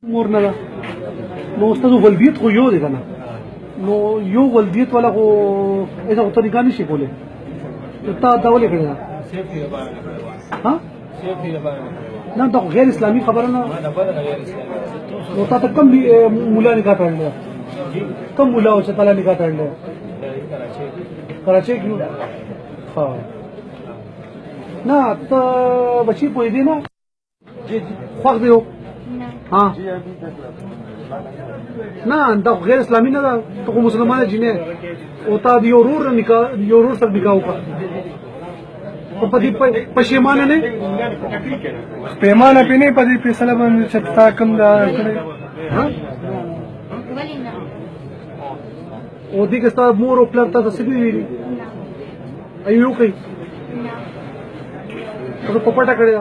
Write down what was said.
مور نه ده نو استاد ولدیت خو یو دی کنه نو یو ولدیت والا خو ایسا طریقہ نشي کوله تا دا ولې کړی ها نه دا غیر اسلامي خبره نه نو تا ته کم مولا نکاح تړل کم مولا او چې تعالی نکاح تړل کراچي کې ها نه ته بچي پوي دی نه خو دیو ها نه دا غیر اسلامي نه ده ته مسلمان جنې او تا دی ورور نکاح یو ورور سره نکاح وکړه په دې پښیمانه نه پیمانه پینې په دې فیصله باندې چې تا کوم دا کړی ها او دې کې ستاسو مور او پلار تاسو څه ویلي ایو کوي ته په پټه کړی